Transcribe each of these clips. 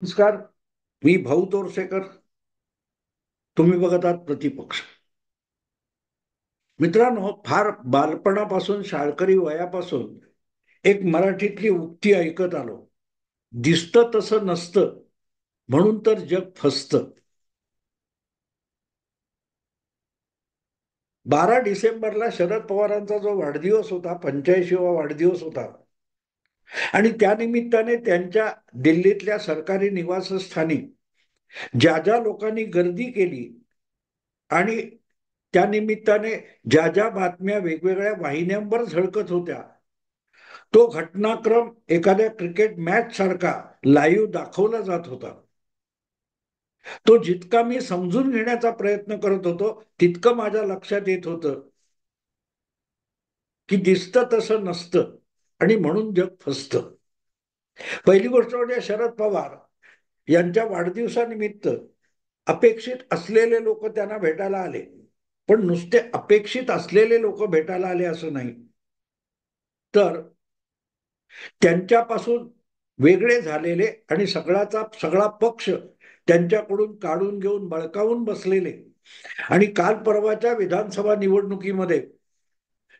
नमस्कार. मी भाऊ तोरसेकर. तुम्ही बघत आहात प्रतिपक्ष. मित्रांनो, फार बालपणापासून शाळकरी वयापासून एक मराठीतली उक्ती ऐकत आलो. दिसतं तसं नसतं म्हणून तर जग फसतं. 12 डिसेंबरला शरद पवारांचा जो वाढदिवस होता, 85वा वाढदिवस होता, आणि त्यानिमित्ताने त्यांच्या दिल्लीतल्या सरकारी निवासस्थानी ज्या ज्या लोकांनी गर्दी केली आणि त्या निमित्ताने ज्या ज्या बातम्या वेगवेगळ्या वाहिन्यांवर झळकत होत्या, तो घटनाक्रम एखाद्या क्रिकेट मॅच सारखा लाईव्ह दाखवला जात होता. तो जितका मी समजून घेण्याचा प्रयत्न करत होतो, तितकं माझ्या लक्षात येत होतं की दिसतं तसं नसतं आणि म्हणून जग फसतं. पहिली गोष्ट म्हणजे शरद पवार यांच्या वाढदिवसानिमित्त अपेक्षित असलेले लोक त्यांना भेटायला आले. पण नुसते अपेक्षित असलेले लोक भेटायला आले असं नाही, तर त्यांच्यापासून वेगळे झालेले आणि सगळा पक्ष त्यांच्याकडून काढून घेऊन बळकावून बसलेले आणि काल परवाच्या विधानसभा निवडणुकीमध्ये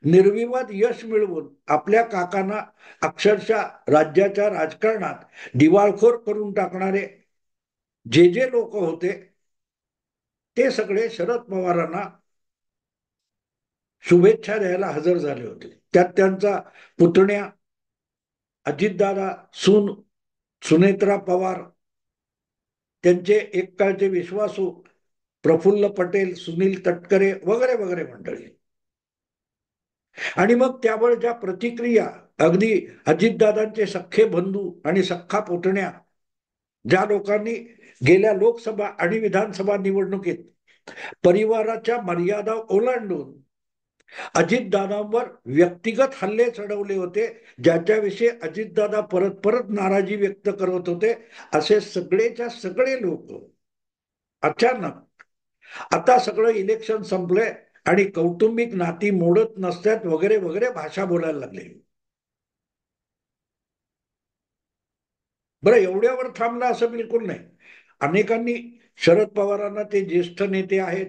निर्विवाद यश मिळवून आपल्या काकांना अक्षरशः राज्याच्या राजकारणात दिवाळखोर करून टाकणारे जे जे लोक होते, ते सगळे शरद पवारांना शुभेच्छा द्यायला हजर झाले होते. त्यात त्यांचा पुतण्या अजितदादा, सुनेत्रा पवार, त्यांचे एक काळचे विश्वासू प्रफुल्ल पटेल, सुनील तटकरे वगैरे वगैरे मंडळी. आणि मग त्यावर ज्या प्रतिक्रिया, अगदी अजितदादांचे सख्खे बंधू आणि सख्खा पुतण्या, ज्या लोकांनी गेल्या लोकसभा आणि विधानसभा निवडणुकीत परिवाराच्या मर्यादा ओलांडून अजितदादांवर व्यक्तिगत हल्ले चढवले होते, ज्याच्याविषयी अजितदादा परत परत नाराजी व्यक्त करत होते, असे सगळेच्या सगळे लोक अचानक आता सगळं इलेक्शन संपलंय आणि कौटुंबिक नाती मोडत नसतात वगैरे वगैरे भाषा बोलायला लागले. बरं, एवढ्यावर थांबलं असं बिलकुल नाही. अनेकांनी शरद पवारांना ते ज्येष्ठ नेते आहेत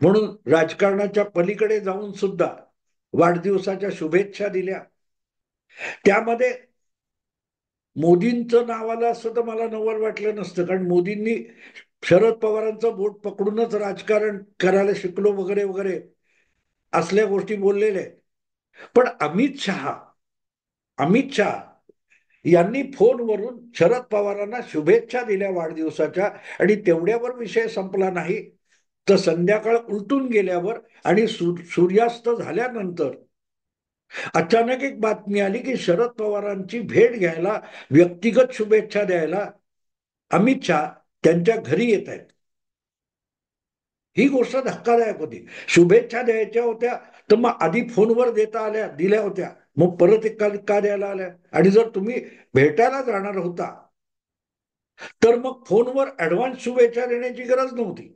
म्हणून राजकारणाच्या पलीकडे जाऊन सुद्धा वाढदिवसाच्या शुभेच्छा दिल्या. त्यामध्ये मोदींचं नाव आलं असतं तर मला नवल वाटलं नसतं, कारण मोदींनी शरद पवारांचं बोट पकडूनच राजकारण करायला शिकलो वगैरे वगैरे असल्या गोष्टी बोललेल्या आहेत. पण अमित शहा यांनी फोनवरून शरद पवारांना शुभेच्छा दिल्या वाढदिवसाच्या, आणि तेवढ्यावर विषय संपला नाही, तर संध्याकाळ उलटून गेल्यावर आणि सूर्यास्त झाल्यानंतर अचानक एक बातमी आली की शरद पवारांची भेट घ्यायला, व्यक्तिगत शुभेच्छा द्यायला अमित शहा त्यांच्या घरी येत आहेत. ही गोष्ट धक्कादायक होती. शुभेच्छा द्यायच्या होत्या तर मग आधी फोनवर दिल्या होत्या, मग परत एक का द्यायला आल्या? आणि जर तुम्ही भेटायला जाणार होता तर मग फोनवर ऍडव्हान्स शुभेच्छा देण्याची गरज नव्हती.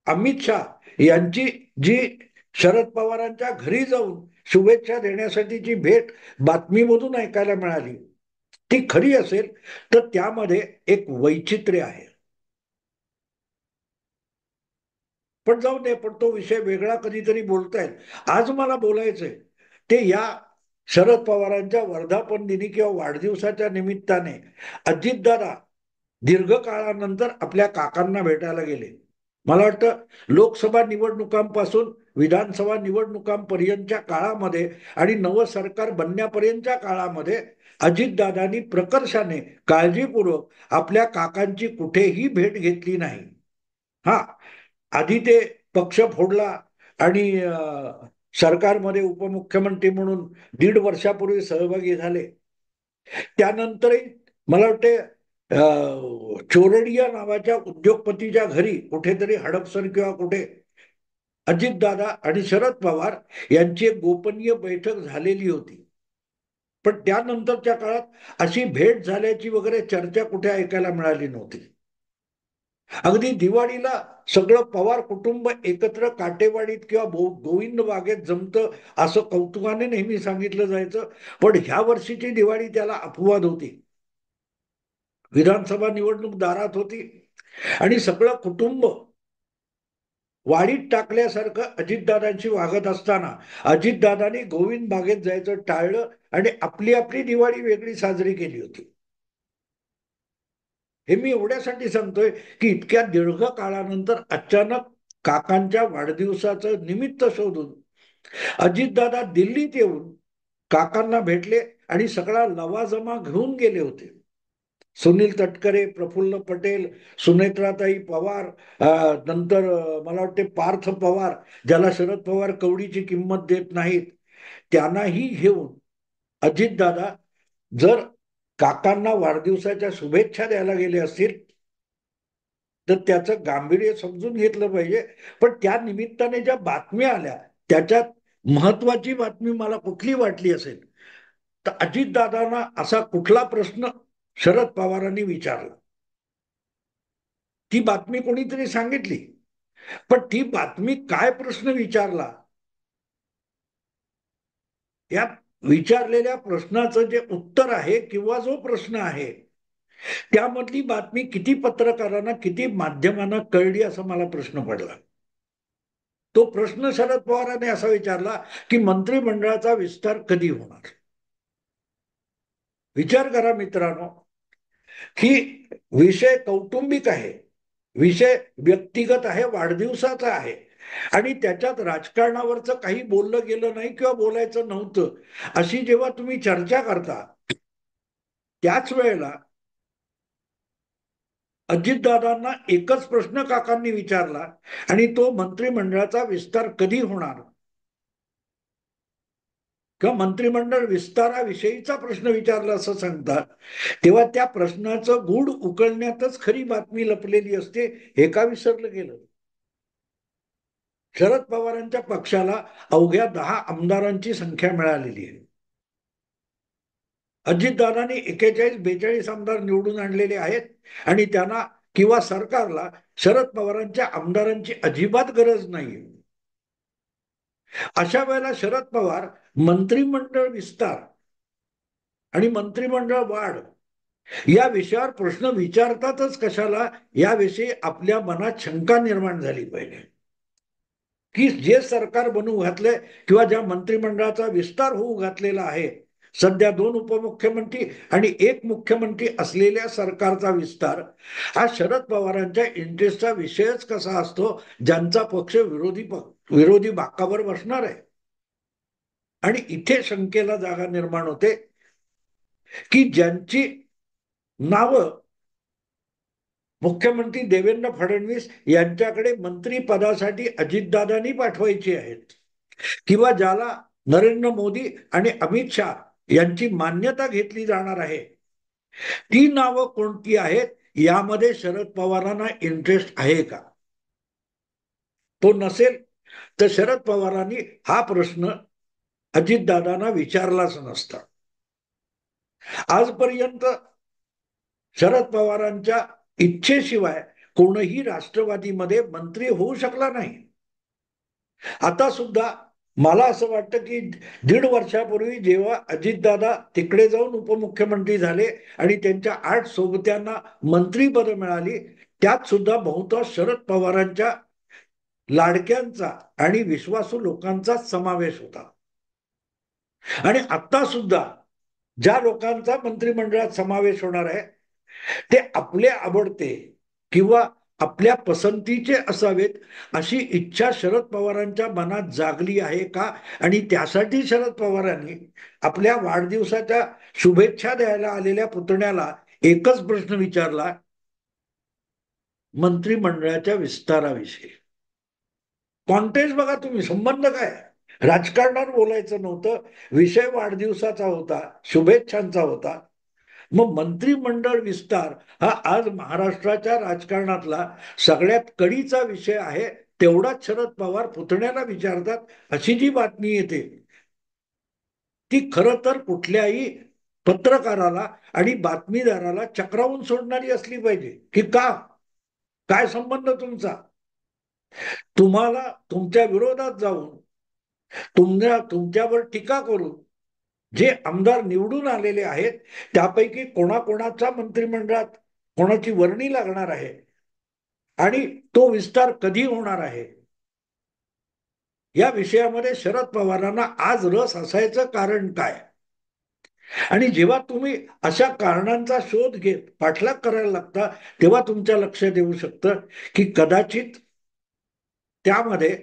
अमित शहा यांची जी शरद पवारांच्या घरी जाऊन शुभेच्छा देण्यासाठीची भेट बातमीमधून ऐकायला मिळाली, ती खरी असेल तर त्यामध्ये एक वैचित्र्य आहे. पण जाऊ दे, पण तो विषय वेगळा कधीतरी बोलता येईल. आज मला बोलायचंय ते या शरद पवारांच्या वर्धापन दिनी किंवा वाढदिवसाच्या निमित्ताने अजितदादा दीर्घकाळानंतर आपल्या काकांना भेटायला गेले. मला वाटतं लोकसभा निवडणुकांपासून विधानसभा निवडणुकांपर्यंतच्या काळामध्ये आणि नवं सरकार बनण्यापर्यंतच्या काळामध्ये अजितदादांनी प्रकर्षाने काळजीपूर्वक आपल्या काकांची कुठेही भेट घेतली नाही. हा, आधी ते पक्ष फोडला आणि सरकारमध्ये उपमुख्यमंत्री म्हणून 1.5 वर्षापूर्वी सहभागी झाले. त्यानंतरही मला वाटते चोरडिया नावाच्या उद्योगपतीच्या घरी कुठेतरी हडपसर किंवा कुठे अजितदादा आणि शरद पवार यांची एक गोपनीय बैठक झालेली होती. पण त्यानंतरच्या काळात अशी भेट झाल्याची वगैरे चर्चा कुठे ऐकायला मिळाली नव्हती. अगदी दिवाळीला सगळं पवार कुटुंब एकत्र काटेवाडीत किंवा गोविंद बागेत जमतं असं कौतुकाने नेहमी सांगितलं जायचं. पण ह्या वर्षीची दिवाळी त्याला अपवाद होती. विधानसभा निवडणूक दारात होती आणि सगळं कुटुंब वाडीत टाकल्यासारखं अजितदादांशी वागत असताना अजितदादांनी गोविंद बागेत जायचं टाळलं आणि आपली आपली दिवाळी वेगळी साजरी केली होती. हे मी एवढ्यासाठी सांगतोय की इतक्या दीर्घ काळानंतर अचानक काकांच्या वाढदिवसाचं निमित्त शोधून अजितदादा दिल्लीत येऊन काकांना भेटले आणि सगळा लवाजमा घेऊन गेले होते. सुनील तटकरे, प्रफुल्ल पटेल, सुनेत्राताई पवार, नंतर मला वाटते पार्थ पवार, ज्याला शरद पवार कवडीची किंमत देत नाहीत, त्यांनाही घेऊन अजितदादा जर काकांना वाढदिवसाच्या शुभेच्छा द्यायला गेले असतील तर त्याचं गांभीर्य समजून घेतलं पाहिजे. पण त्या निमित्ताने ज्या बातम्या आल्या त्याच्यात महत्वाची बातमी मला कुठली वाटली असेल तर अजितदादांना असा कुठला प्रश्न शरद पवारांनी विचारला, ती बातमी कोणीतरी सांगितली, पण ती बातमी काय प्रश्न विचारला, त्या विचारलेल्या प्रश्नाचं जे उत्तर आहे किंवा जो प्रश्न आहे त्यामधली बातमी किती पत्रकारांना किती माध्यमांना कळली असा मला प्रश्न पडला. तो प्रश्न शरद पवारांनी असा विचारला की मंत्रिमंडळाचा विस्तार कधी होणार. विचार करा मित्रांनो की विषय कौटुंबिक आहे, विषय व्यक्तिगत आहे, वाढदिवसाचा आहे आणि त्याच्यात राजकारणावरचं काही बोललं गेलं नाही किंवा बोलायचं नव्हतं अशी जेव्हा तुम्ही चर्चा करता त्याच वेळेला अजितदादांना एकच प्रश्न काकांनी विचारला आणि तो मंत्रिमंडळाचा विस्तार कधी होणार किंवा मंत्रिमंडळ विस्ताराविषयीचा प्रश्न विचारला असं सांगतात, तेव्हा त्या प्रश्नाचं गूढ उकलण्यातच खरी बातमी लपलेली असते हे का विसरलं गेलं. शरद पवारांच्या पक्षाला अवघ्या 10 आमदारांची संख्या मिळालेली आहे. अजितदादांनी 41-42 आमदार निवडून आणलेले आहेत आणि त्यांना किंवा सरकारला शरद पवारांच्या आमदारांची अजिबात गरज नाही. अशा वेळेला शरद पवार मंत्रिमंडळ विस्तार आणि मंत्रिमंडळ वाढ या विषयावर प्रश्न विचारतातच कशाला याविषयी आपल्या मनात शंका निर्माण झाली पाहिजे की जे सरकार बनवू घातलंय किंवा ज्या मंत्रिमंडळाचा विस्तार होऊ घातलेला आहे, सध्या 2 उपमुख्यमंत्री आणि 1 मुख्यमंत्री असलेल्या सरकारचा विस्तार हा शरद पवारांच्या इंटरेस्टचा विषयच कसा असतो ज्यांचा पक्ष विरोधी बाकावर बसणार आहे. आणि इथे शंकेला जागा निर्माण होते की ज्यांची नावं मुख्यमंत्री देवेंद्र फडणवीस यांच्याकडे मंत्रिपदासाठी अजितदादांनी पाठवायची आहेत किंवा ज्याला नरेंद्र मोदी आणि अमित शहा यांची मान्यता घेतली जाणार आहे, ती नावं कोणती आहेत यामध्ये शरद पवारांना इंटरेस्ट आहे का. तो नसेल तर शरद पवारांनी हा प्रश्न अजितदादांना विचारलाच नसता. आजपर्यंत शरद पवारांच्या इच्छेशिवाय कोणीही राष्ट्रवादीमध्ये मंत्री होऊ शकला नाही. आता सुद्धा मला असं वाटतं की 1.5 वर्षापूर्वी जेव्हा अजितदादा तिकडे जाऊन उपमुख्यमंत्री झाले आणि त्यांच्या 8 सोबत्यांना मंत्रीपद मिळाली त्यात सुद्धा बहुतांश शरद पवारांच्या लाडक्यांचा आणि विश्वासू लोकांचा समावेश होता. आणि आता सुद्धा ज्या लोकांचा मंत्रिमंडळात समावेश होणार आहे ते आपले आवडते किंवा आपल्या पसंतीचे असावेत अशी इच्छा शरद पवारांच्या मनात जागली आहे का. आणि त्यासाठी शरद पवारांनी आपल्या वाढदिवसाच्या शुभेच्छा द्यायला आलेल्या पुतण्याला एकच प्रश्न विचारला, मंत्रिमंडळाच्या विस्ताराविषयी. कॉन्टेक्स्ट बघा तुम्ही, संबंध काय, राजकारणावर बोलायचं नव्हतं, विषय वाढदिवसाचा होता, शुभेच्छांचा होता. मग मंत्रिमंडळ विस्तार हा आज महाराष्ट्राच्या राजकारणातला सगळ्यात कळीचा विषय आहे, तेवढाच शरद पवार पुतण्याला विचारतात अशी जी बातमी येते ती खरं तर कुठल्याही पत्रकाराला आणि बातमीदाराला चक्रावून सोडणारी असली पाहिजे की का, काय संबंध तुमचा. तुम्हाला तुमच्या विरोधात जाऊन तुमच्यावर टीका करून जे आमदार निवडून आलेले आहेत त्यापैकी कोणाकोणाचा मंत्रिमंडळात कोणाची वर्णी लागणार आहे आणि तो विस्तार कधी होणार आहे, या विषयामध्ये शरद पवारांना आज रस असायचं कारण काय. आणि जेव्हा तुम्ही अशा कारणांचा शोध घेत पाठलाग करायला लागता, तेव्हा तुमच्या लक्षात येऊ शकतं की कदाचित त्यामध्ये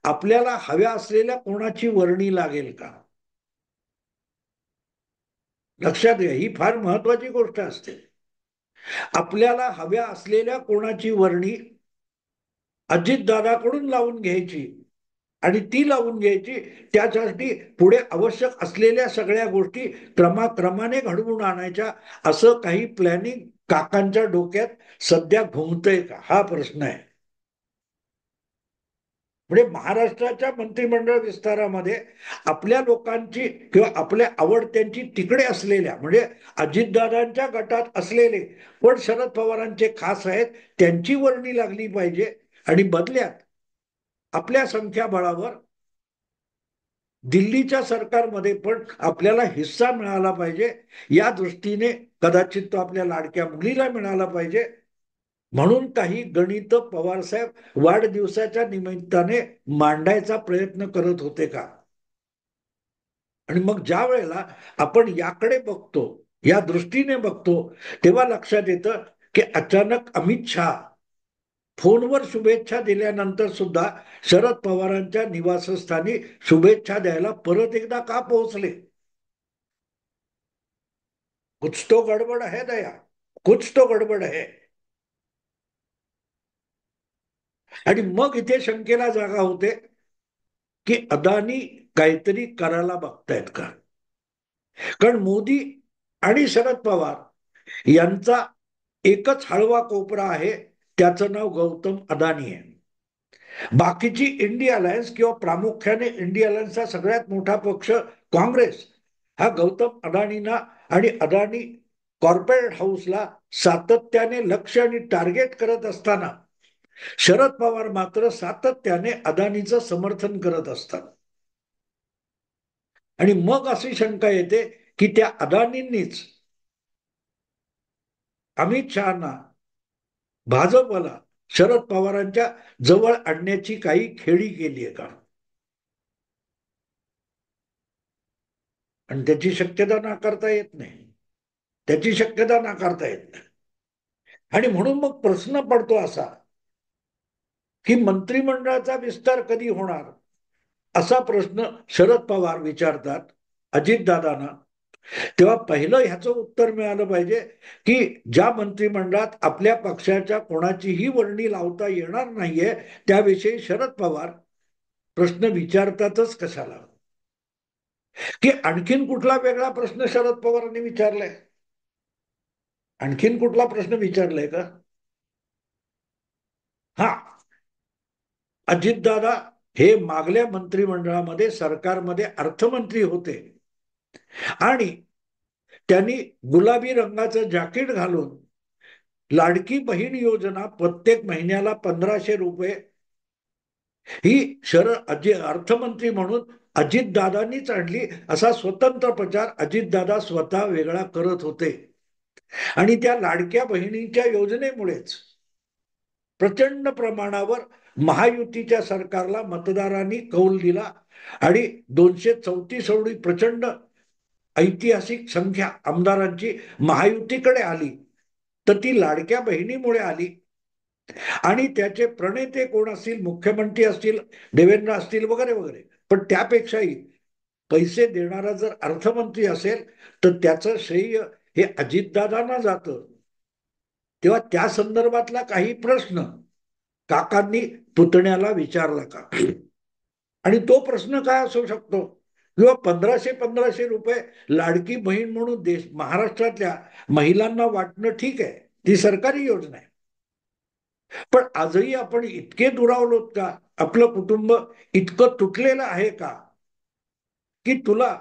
आपल्याला हव्या असलेल्या कोणाची वर्णी लागेल का. लक्षात घ्या, ही फार महत्वाची गोष्ट असते. आपल्याला हव्या असलेल्या कोणाची वर्णी अजितदादाकडून लावून घ्यायची आणि ती लावून घ्यायची, त्यासाठी पुढे आवश्यक असलेल्या सगळ्या गोष्टी क्रमाक्रमाने घडवून आणायच्या, असं काही प्लॅनिंग काकांच्या डोक्यात सध्या घुमतंय का, हा प्रश्न आहे. म्हणजे महाराष्ट्राच्या मंत्रिमंडळ विस्तारामध्ये आपल्या लोकांची किंवा आपल्या आवडत्यांची तिकडे असलेल्या, म्हणजे अजितदादांच्या गटात असलेले पण शरद पवारांचे खास आहेत, त्यांची वर्णी लागली पाहिजे. आणि बदल्यात आपल्या संख्याबळावर दिल्लीच्या सरकारमध्ये पण आपल्याला हिस्सा मिळाला पाहिजे, या दृष्टीने कदाचित तो आपल्या लाडक्या मुलीला मिळाला पाहिजे, म्हणून काही गणित पवारसाहेब वाढदिवसाच्या निमित्ताने मांडायचा प्रयत्न करत होते का. आणि मग ज्या वेळेला आपण याकडे बघतो, या दृष्टीने बघतो, तेव्हा लक्षात येतं की अचानक अमित शहा फोनवर शुभेच्छा दिल्यानंतर सुद्धा शरद पवारांच्या निवासस्थानी शुभेच्छा द्यायला परत एकदा का पोहोचले. कुछ तो गडबड है दया, कुछ तो गडबड है. आणि मग इथे शंकेला जागा होते की अदानी काहीतरी करायला बघतायत का. कारण मोदी आणि शरद पवार यांचा एकच हळवा कोपरा आहे, त्याचं नाव गौतम अदानी आहे. बाकीची इंडिया अलायन्स किंवा प्रामुख्याने इंडिया अलायन्सचा सगळ्यात मोठा पक्ष काँग्रेस हा गौतम अदानींना आणि अदानी कॉर्पोरेट हाऊसला सातत्याने लक्ष आणि टार्गेट करत असताना शरद पवार मात्र सातत्याने अदानीचं समर्थन करत असतात. आणि मग अशी शंका येते की त्या अदानींनीच अमित शहाना, भाजपला शरद पवारांच्या जवळ आणण्याची काही खेळी केली आहे का. आणि त्याची शक्यता नाकारता येत नाही, त्याची शक्यता नाकारता येत नाही. आणि म्हणून मग प्रश्न पडतो असा की मंत्रिमंडळाचा विस्तार कधी होणार, असा प्रश्न शरद पवार विचारतात अजितदादांना. तेव्हा पहिलं ह्याचं उत्तर मिळालं पाहिजे की ज्या मंत्रिमंडळात आपल्या पक्षाच्या कोणाचीही वर्णी लावता येणार नाहीये, त्याविषयी शरद पवार प्रश्न विचारतातच कशाला. की आणखीन कुठला वेगळा प्रश्न शरद पवारांनी विचारलाय, आणखीन कुठला प्रश्न विचारलाय का. हा, अजितदादा हे मागल्या मंत्रिमंडळामध्ये सरकारमध्ये अर्थमंत्री होते आणि त्यांनी गुलाबी रंगाचं जॅकेट घालून लाडकी बहीण योजना प्रत्येक महिन्याला 1,500 रुपये ही अर्थमंत्री म्हणून अजितदादांनीच आणली, असा स्वतंत्र प्रचार अजितदादा स्वतः वेगळा करत होते. आणि त्या लाडक्या बहिणीच्या योजनेमुळेच प्रचंड प्रमाणावर महायुतीच्या सरकारला मतदारांनी कौल दिला आणि 234 एवढी प्रचंड ऐतिहासिक संख्या आमदारांची महायुतीकडे आली, तर ती लाडक्या बहिणीमुळे आली. आणि त्याचे प्रणेते कोण असतील, मुख्यमंत्री असतील, देवेंद्र असतील वगैरे वगैरे, पण त्यापेक्षाही पैसे देणारा जर अर्थमंत्री असेल तर त्याचं श्रेय हे अजितदादांना जातं. तेव्हा त्या संदर्भातला काही प्रश्न काकांनी पुतण्याला विचारला का. आणि तो प्रश्न काय असू शकतो, किंवा 1,500 लाडकी बहीण म्हणून महाराष्ट्रातल्या महिलांना वाटणं ठीक आहे, ती सरकारी योजना आहे. पण आजही आपण इतके दुरावलोत का, आपलं कुटुंब इतकं तुटलेलं आहे का की तुला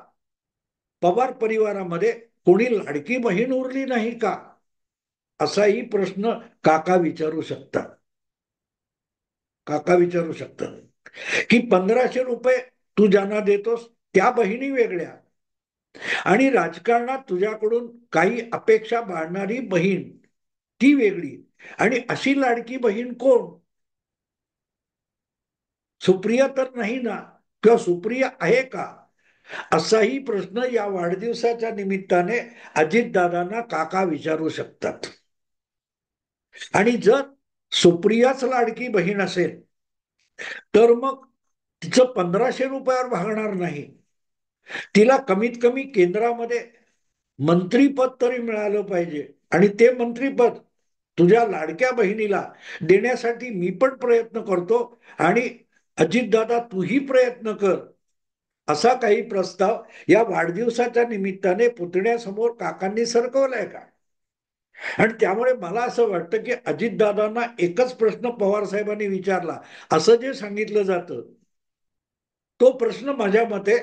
पवार परिवारामध्ये कोणी लाडकी बहीण उरली नाही का, असाही प्रश्न काका विचारू शकतात. काका विचारू शकतात की 1,500 तू ज्यांना देतोस त्या बहिणी वेगळ्या आणि राजकारणात तुझ्याकडून काही अपेक्षा बाळणारी बहीण, ती वेगळी. आणि अशी लाडकी बहीण कोण? सुप्रिया तर नाही ना, किंवा सुप्रिया आहे का, असाही प्रश्न या वाढदिवसाच्या निमित्ताने अजितदादांना काका विचारू शकतात. आणि जर सुप्रियाच लाडकी बहीण असेल तर मग तिचं 1500 रुपयावर भागणार नाही. तिला कमीत कमी केंद्रामध्ये मंत्रीपद तरी मिळालं पाहिजे. आणि ते मंत्रीपद तुझ्या लाडक्या बहिणीला देण्यासाठी मी पण प्रयत्न करतो, आणि अजितदादा तूही प्रयत्न कर, असा काही प्रस्ताव या वाढदिवसाच्या निमित्ताने पुतण्यासमोर काकांनी सरकवलाय का? आणि त्यामुळे मला असं वाटतं की अजितदादांना एकच प्रश्न पवार साहेबांनी विचारला असं जे सांगितलं जातं, तो प्रश्न माझ्या मते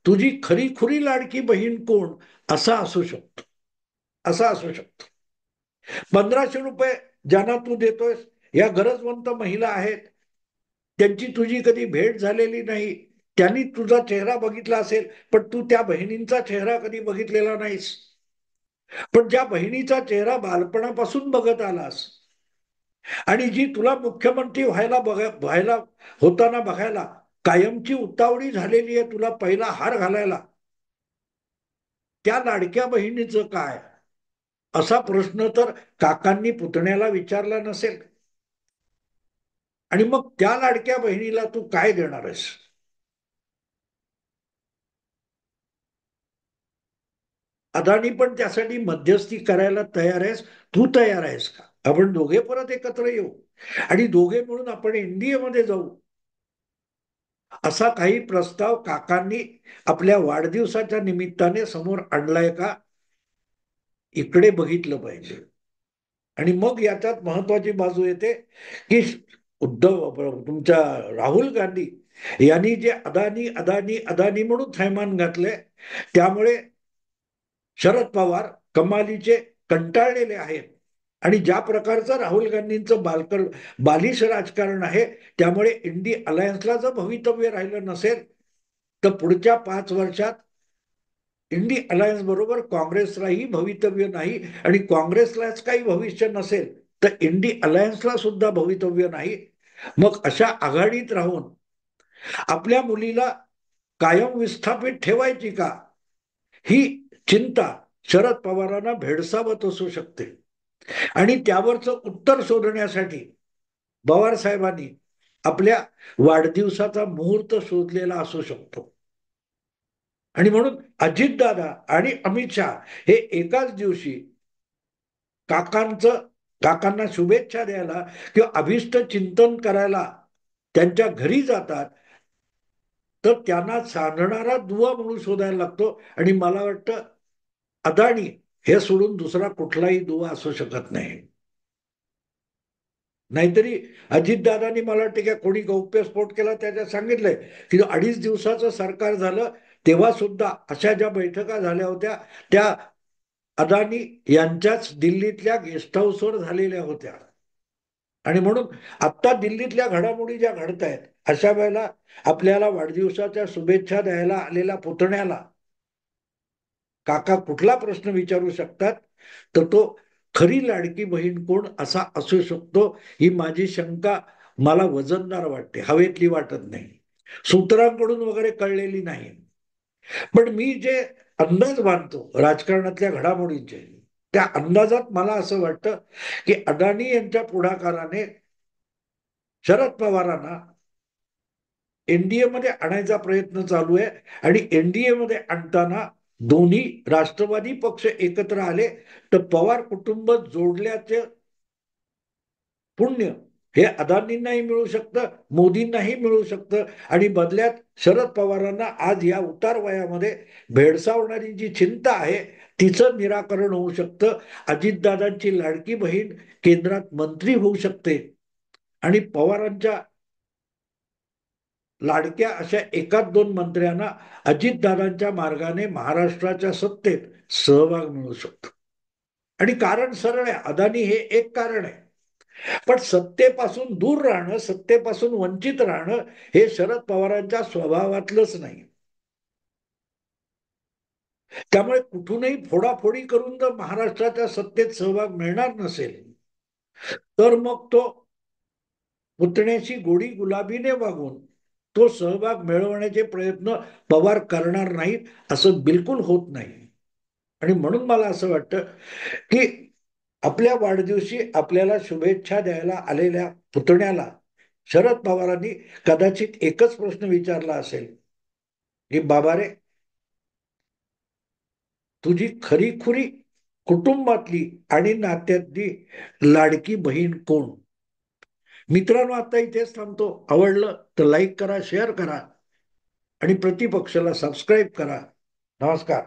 तुझी खरी खुरी लाडकी बहीण कोण, असा असू शकतो. असा असू शकतो. 1500 रुपये ज्यांना तू देतोयस, या गरजवंत महिला आहेत, त्यांची तुझी कधी भेट झालेली नाही, त्यांनी तुझा चेहरा बघितला असेल, पण तू त्या बहिणींचा चेहरा कधी बघितलेला नाहीस. पण ज्या बहिणीचा चेहरा बालपणापासून बघत आलास, आणि जी तुला मुख्यमंत्री व्हायला होताना बघायला कायमची उतावळी झालेली आहे तुला पहिला हार घालायला, त्या लाडक्या बहिणीचं काय, असा प्रश्न तर काकांनी पुतण्याला विचारला नसेल. आणि मग त्या लाडक्या बहिणीला तू काय देणार आहेस? अदानी पण त्यासाठी मध्यस्थी करायला तयार आहेस? तू तयार आहेस का? आपण दोघे परत एकत्र येऊ आणि दोघे मिळून आपण एनडीए मध्ये जाऊ, असा काही प्रस्ताव काकांनी आपल्या वाढदिवसाच्या निमित्ताने समोर आणलाय का, इकडे बघितलं पाहिजे. आणि मग याच्यात महत्वाची बाजू येते की तुमच्या राहुल गांधी यांनी जे अदानी अदानी अदानी म्हणून थैमान घातले, त्यामुळे शरद पवार कमालीचे कंटाळलेले आहेत. आणि ज्या प्रकारचं राहुल गांधींचं बालिश राजकारण आहे, त्यामुळे इंडी अलायन्सला जर भवितव्य राहिलं नसेल तर पुढच्या 5 वर्षात इंडी अलायन्स बरोबर काँग्रेसलाही भवितव्य नाही, आणि काँग्रेसलाच काही भविष्य नसेल तर इंडी अलायन्सला सुद्धा भवितव्य नाही. मग अशा आघाडीत राहून आपल्या मुलीला कायम विस्थापित ठेवायची का, ही चिंता शरद पवारांना भेडसावत असू शकते. आणि त्यावरचं उत्तर शोधण्यासाठी पवार साहेबांनी आपल्या वाढदिवसाचा मुहूर्त शोधलेला असू शकतो. आणि म्हणून अजितदादा आणि अमित शहा हे एकाच दिवशी काकांचं काकांना शुभेच्छा द्यायला किंवा अभिष्ट चिंतन करायला त्यांच्या घरी जातात, तर त्यांना सांगणारा दुवा म्हणून शोधायला लागतो. आणि मला वाटतं अदानी हे सोडून दुसरा कुठलाही दुवा असू शकत नाही. नाहीतरी अजितदादांनी मला वाटतं की कोणी गौप्यस्फोट केला त्याच्यात सांगितलंय की 2.5 दिवसाचं सरकार झालं तेव्हा सुद्धा अशा ज्या बैठका झाल्या होत्या त्या अदानी यांच्याच दिल्लीतल्या गेस्ट हाऊसवर झालेल्या होत्या. आणि म्हणून आता दिल्लीतल्या घडामोडी ज्या घडत आहेत, अशा वेळेला आपल्याला वाढदिवसाच्या शुभेच्छा द्यायला आलेल्या पुतण्याला काका कुठला प्रश्न विचारू शकतात, तर तो खरी लाडकी बहीण कोण असा असू शकतो. ही माझी शंका मला वजनदार वाटते, हवेतली वाटत नाही, सूत्रांकडून वगैरे कळलेली नाही. पण मी जे अंदाज बांधतो राजकारणातल्या घडामोडींचे, त्या अंदाजात मला असं वाटतं की अदानी यांच्या पुढाकाराने शरद पवारांना एनडीए मध्ये आणायचा प्रयत्न चालू आहे. आणि एनडीए मध्ये आणताना दोन्ही राष्ट्रवादी पक्ष एकत्र आले तर पवार कुटुंब जोडल्याचे पुण्य हे अदानींनाही मिळू शकतं, मोदींनाही मिळू शकतं. आणि बदल्यात शरद पवारांना आज या उतार वयामध्ये भेडसावणारी जी चिंता आहे तिचं निराकरण होऊ शकतं. अजितदादांची लाडकी बहीण केंद्रात मंत्री होऊ शकते, आणि पवारांच्या लाडक्या अशा एकाच दोन मंत्र्यांना अजितदादांच्या मार्गाने महाराष्ट्राच्या सत्तेत सहभाग मिळू शकतो. आणि कारण सरळ आहे, अदानी हे एक कारण आहे. पण सत्तेपासून दूर राहणं, सत्तेपासून वंचित राहणं हे शरद पवारांच्या स्वभावातलंच नाही. त्यामुळे कुठूनही फोडाफोडी करून जर महाराष्ट्राच्या सत्तेत सहभाग मिळणार नसेल तर मग तो पुतण्याशी गोडी गुलाबीने वागून तो सहभाग मिळवण्याचे प्रयत्न पवार करणार नाहीत असं बिलकुल होत नाही. आणि म्हणून मला असं वाटतं की आपल्या वाढदिवशी आपल्याला शुभेच्छा द्यायला आलेल्या पुतण्याला शरद पवारांनी कदाचित एकच प्रश्न विचारला असेल की बाबा रे, तुझी खरीखुरी कुटुंबातली आणि नात्यातली लाडकी बहीण कोण? मित्रांनो, आता इथेच थांबतो. आवडलं तर लाईक करा, शेअर करा आणि प्रतिपक्षाला सबस्क्राईब करा. नमस्कार.